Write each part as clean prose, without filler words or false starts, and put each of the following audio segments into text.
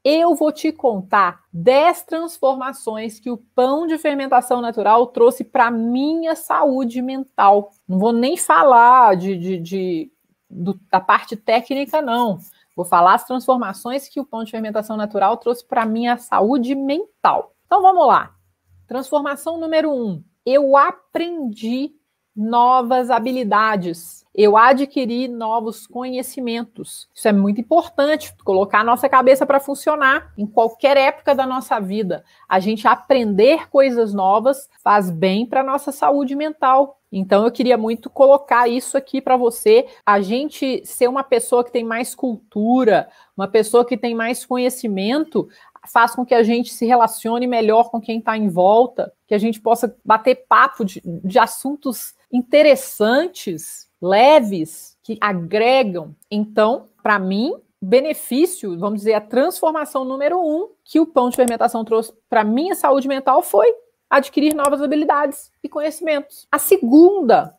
Eu vou te contar 10 transformações que o pão de fermentação natural trouxe para minha saúde mental. Não vou nem falar da parte técnica, não. Vou falar as transformações que o pão de fermentação natural trouxe para minha saúde mental. Então vamos lá. Transformação número 1. Eu aprendi novas habilidades. Eu adquiri novos conhecimentos. Isso é muito importante, colocar a nossa cabeça para funcionar em qualquer época da nossa vida. A gente aprender coisas novas faz bem para a nossa saúde mental. Então, eu queria muito colocar isso aqui para você. A gente ser uma pessoa que tem mais cultura, uma pessoa que tem mais conhecimento, faz com que a gente se relacione melhor com quem está em volta, que a gente possa bater papo de assuntos interessantes, leves, que agregam. Então, para mim, benefício, vamos dizer, a transformação número 1 que o pão de fermentação trouxe para minha saúde mental foi adquirir novas habilidades e conhecimentos. A segunda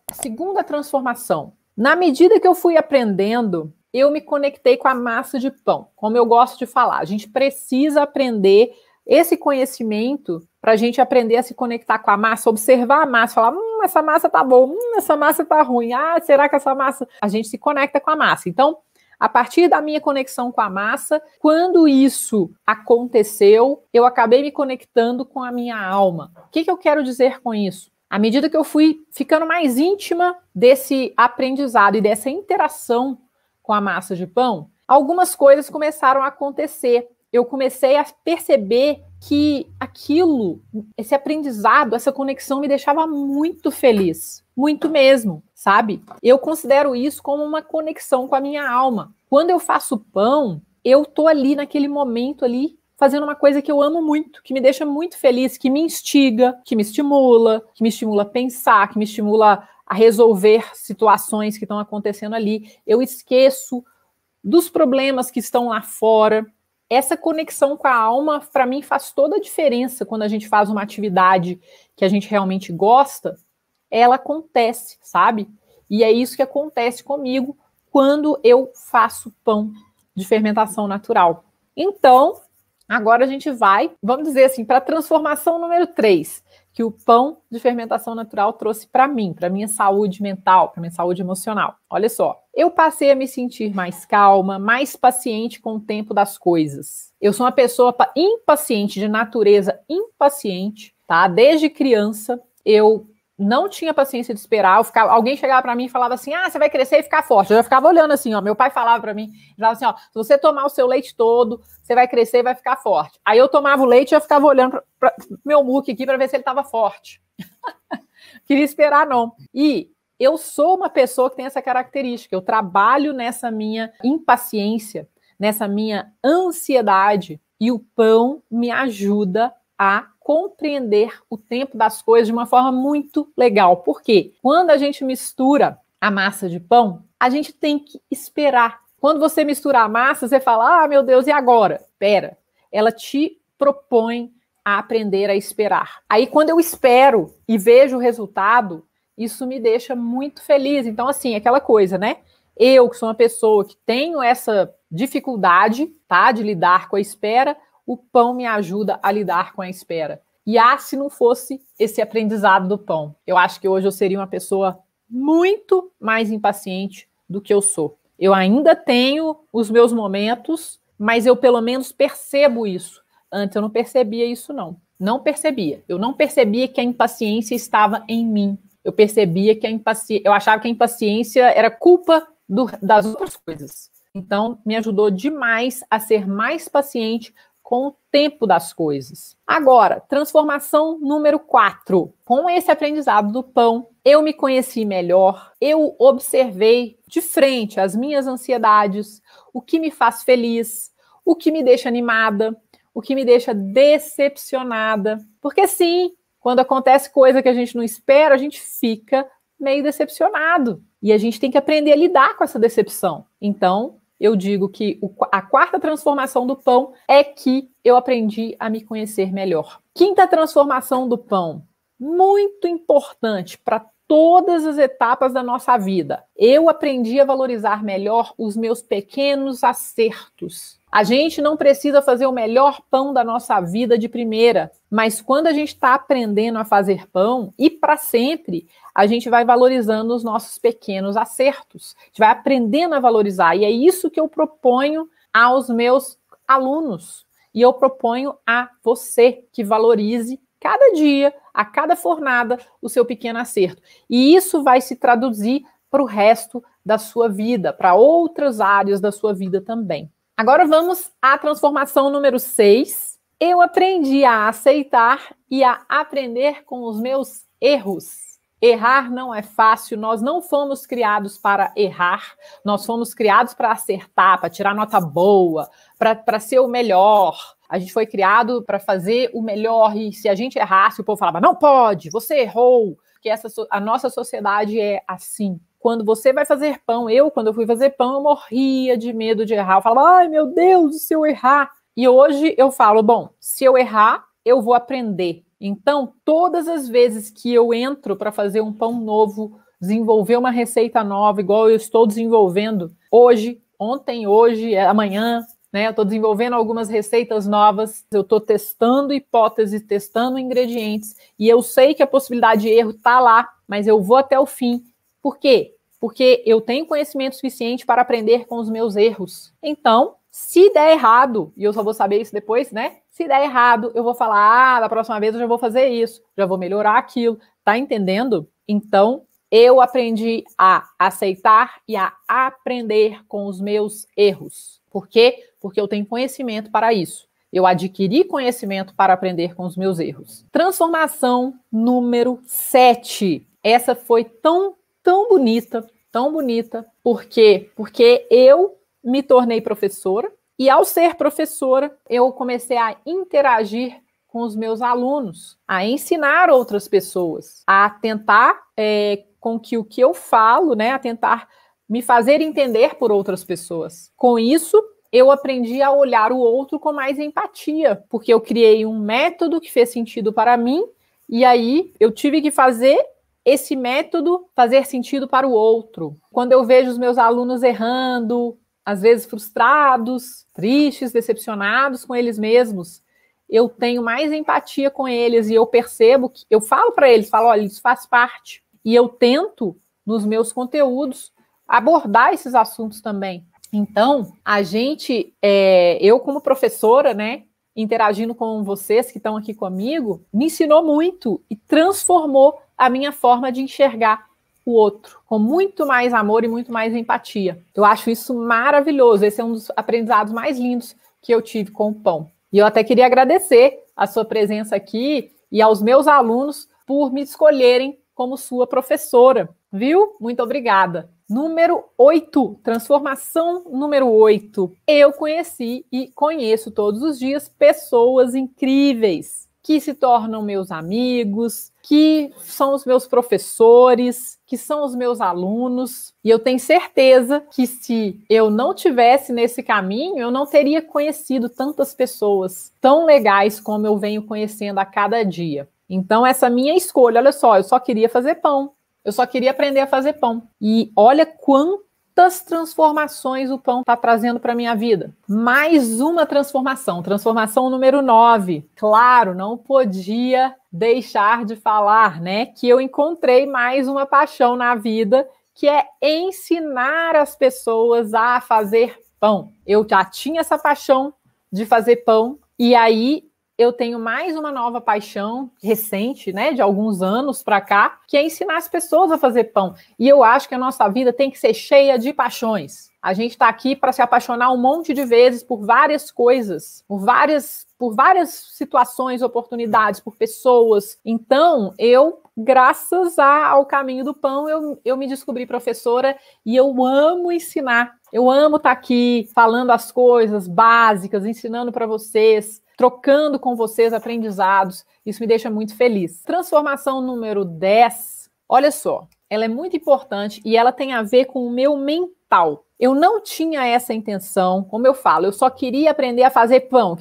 transformação, na medida que eu fui aprendendo, eu me conectei com a massa de pão, como eu gosto de falar. A gente precisa aprender esse conhecimento para a gente aprender a se conectar com a massa, observar a massa, falar, essa massa tá boa, essa massa tá ruim, será que essa massa... A gente se conecta com a massa. Então, a partir da minha conexão com a massa, quando isso aconteceu, eu acabei me conectando com a minha alma. O que eu quero dizer com isso? À medida que eu fui ficando mais íntima desse aprendizado e dessa interação com a massa de pão, algumas coisas começaram a acontecer. Eu comecei a perceber que aquilo, esse aprendizado, essa conexão me deixava muito feliz, muito mesmo, sabe? Eu considero isso como uma conexão com a minha alma. Quando eu faço pão, eu tô ali naquele momento ali, fazendo uma coisa que eu amo muito, que me deixa muito feliz, que me instiga, que me estimula a pensar, que me estimula a resolver situações que estão acontecendo ali. Eu esqueço dos problemas que estão lá fora. Essa conexão com a alma, para mim, faz toda a diferença quando a gente faz uma atividade que a gente realmente gosta. Ela acontece, sabe? E é isso que acontece comigo quando eu faço pão de fermentação natural. Então, agora a gente vai, vamos dizer assim, para a transformação número 3, que o pão de fermentação natural trouxe para mim, para minha saúde mental, para minha saúde emocional. Olha só, eu passei a me sentir mais calma, mais paciente com o tempo das coisas. Eu sou uma pessoa impaciente, de natureza impaciente, tá? Desde criança, eu não tinha paciência de esperar. Alguém chegava para mim e falava assim, você vai crescer e ficar forte. Eu já ficava olhando assim, ó. Meu pai falava para mim, falava assim, se você tomar o seu leite todo, você vai crescer e vai ficar forte. Aí eu tomava o leite e eu ficava olhando para meu muque aqui para ver se ele estava forte. Queria esperar, não. E eu sou uma pessoa que tem essa característica. Eu trabalho nessa minha impaciência, nessa minha ansiedade, e o pão me ajuda a compreender o tempo das coisas de uma forma muito legal. Por quê? Quando a gente mistura a massa de pão, a gente tem que esperar. Quando você mistura a massa, você fala, meu Deus, e agora? Pera. Ela te propõe a aprender a esperar. Aí, quando eu espero e vejo o resultado, isso me deixa muito feliz. Então, assim, aquela coisa, né? Eu, que sou uma pessoa que tenho essa dificuldade, tá, de lidar com a espera, o pão me ajuda a lidar com a espera. E se não fosse esse aprendizado do pão, eu acho que hoje eu seria uma pessoa muito mais impaciente do que eu sou. Eu ainda tenho os meus momentos, mas eu pelo menos percebo isso. Antes eu não percebia isso, não. Não percebia. Eu não percebia que a impaciência estava em mim. Eu percebia que eu achava que a impaciência era culpa das outras coisas. Então, me ajudou demais a ser mais paciente com o tempo das coisas. Agora, transformação número 4. Com esse aprendizado do pão, eu me conheci melhor, eu observei de frente as minhas ansiedades, o que me faz feliz, o que me deixa animada, o que me deixa decepcionada. Porque sim, quando acontece coisa que a gente não espera, a gente fica meio decepcionado. E a gente tem que aprender a lidar com essa decepção. Então, eu digo que a 4ª transformação do pão é que eu aprendi a me conhecer melhor. 5ª transformação do pão, muito importante para todas as etapas da nossa vida. Eu aprendi a valorizar melhor os meus pequenos acertos. A gente não precisa fazer o melhor pão da nossa vida de primeira, mas quando a gente está aprendendo a fazer pão, e para sempre, a gente vai valorizando os nossos pequenos acertos. A gente vai aprendendo a valorizar. E é isso que eu proponho aos meus alunos. E eu proponho a você que valorize cada dia, a cada fornada, o seu pequeno acerto. E isso vai se traduzir para o resto da sua vida, para outras áreas da sua vida também. Agora vamos à transformação número 6. Eu aprendi a aceitar e a aprender com os meus erros. Errar não é fácil, nós não fomos criados para errar, nós fomos criados para acertar, para tirar nota boa, para ser o melhor. A gente foi criado para fazer o melhor e se a gente errasse, o povo falava, não pode, você errou. Porque a nossa sociedade é assim. Quando você vai fazer pão, quando eu fui fazer pão, eu morria de medo de errar. Eu falava, ai meu Deus, se eu errar? E hoje eu falo, bom, se eu errar, eu vou aprender. Então, todas as vezes que eu entro para fazer um pão novo, desenvolver uma receita nova, igual eu estou desenvolvendo hoje, ontem, hoje, amanhã, né? Eu estou desenvolvendo algumas receitas novas, eu estou testando hipóteses, testando ingredientes, e eu sei que a possibilidade de erro está lá, mas eu vou até o fim. Por quê? Porque eu tenho conhecimento suficiente para aprender com os meus erros. Então, se der errado, e eu só vou saber isso depois, né? Se der errado, eu vou falar, da próxima vez eu já vou fazer isso, já vou melhorar aquilo. Tá entendendo? Então, eu aprendi a aceitar e a aprender com os meus erros. Por quê? Porque eu tenho conhecimento para isso. Eu adquiri conhecimento para aprender com os meus erros. Transformação número 7. Essa foi tão bonita, por quê? Porque eu me tornei professora e ao ser professora, eu comecei a interagir com os meus alunos, a ensinar outras pessoas, a tentar com que o que eu falo, né, a tentar me fazer entender por outras pessoas. Com isso, eu aprendi a olhar o outro com mais empatia, porque eu criei um método que fez sentido para mim e aí eu tive que fazer esse método fazer sentido para o outro. Quando eu vejo os meus alunos errando, às vezes frustrados, tristes, decepcionados com eles mesmos, eu tenho mais empatia com eles e eu percebo que eu falo para eles, olha, isso faz parte. E eu tento, nos meus conteúdos, abordar esses assuntos também. Então, eu como professora, né, interagindo com vocês que estão aqui comigo, me ensinou muito e transformou a minha forma de enxergar o outro, com muito mais amor e muito mais empatia. Eu acho isso maravilhoso. Esse é um dos aprendizados mais lindos que eu tive com o pão. E eu até queria agradecer a sua presença aqui e aos meus alunos por me escolherem como sua professora, viu? Muito obrigada. Número 8, transformação número 8. Eu conheci e conheço todos os dias pessoas incríveis que se tornam meus amigos, que são os meus professores, que são os meus alunos. E eu tenho certeza que se eu não tivesse nesse caminho, eu não teria conhecido tantas pessoas tão legais como eu venho conhecendo a cada dia. Então, essa minha escolha, olha só, eu só queria fazer pão. Eu só queria aprender a fazer pão. E olha quantas transformações o pão está trazendo para a minha vida. Mais uma transformação, transformação número 9. Claro, não podia deixar de falar, né, que eu encontrei mais uma paixão na vida, que é ensinar as pessoas a fazer pão. Eu já tinha essa paixão de fazer pão, e aí eu tenho mais uma nova paixão recente, né, de alguns anos para cá, que é ensinar as pessoas a fazer pão. E eu acho que a nossa vida tem que ser cheia de paixões. A gente está aqui para se apaixonar um monte de vezes por várias coisas, por várias situações, oportunidades, por pessoas. Então, graças ao caminho do pão, eu me descobri professora e eu amo ensinar. Eu amo estar aqui falando as coisas básicas, ensinando para vocês, trocando com vocês aprendizados. Isso me deixa muito feliz. Transformação número 10. Olha só, ela é muito importante e ela tem a ver com o meu mental. Eu não tinha essa intenção, como eu falo, eu só queria aprender a fazer pão,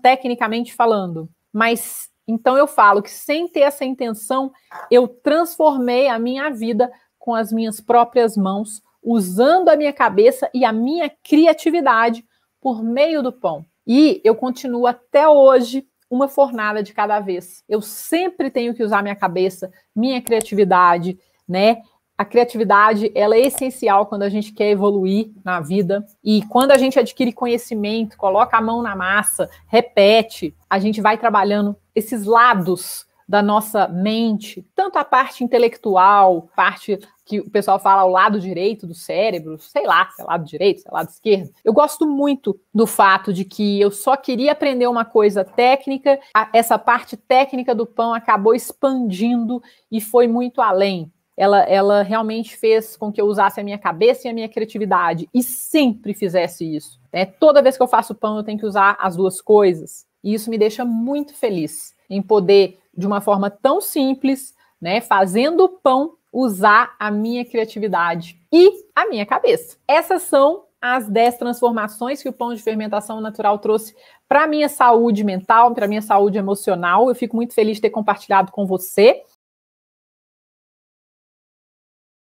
tecnicamente falando. Mas, então eu falo que sem ter essa intenção, eu transformei a minha vida com as minhas próprias mãos, usando a minha cabeça e a minha criatividade, por meio do pão. E eu continuo até hoje uma fornada de cada vez. Eu sempre tenho que usar minha cabeça, minha criatividade, né? A criatividade, ela é essencial quando a gente quer evoluir na vida. E quando a gente adquire conhecimento, coloca a mão na massa, repete, a gente vai trabalhando esses lados da nossa mente, tanto a parte intelectual, parte que o pessoal fala o lado direito do cérebro, sei lá, se é lado direito, se é lado esquerdo. Eu gosto muito do fato de que eu só queria aprender uma coisa técnica, essa parte técnica do pão acabou expandindo e foi muito além. Ela realmente fez com que eu usasse a minha cabeça e a minha criatividade, e sempre fizesse isso. Né? Toda vez que eu faço pão, eu tenho que usar as duas coisas, e isso me deixa muito feliz em poder, de uma forma tão simples, né, fazendo o pão, usar a minha criatividade e a minha cabeça. Essas são as 10 transformações que o pão de fermentação natural trouxe para a minha saúde mental, para a minha saúde emocional. Eu fico muito feliz de ter compartilhado com você.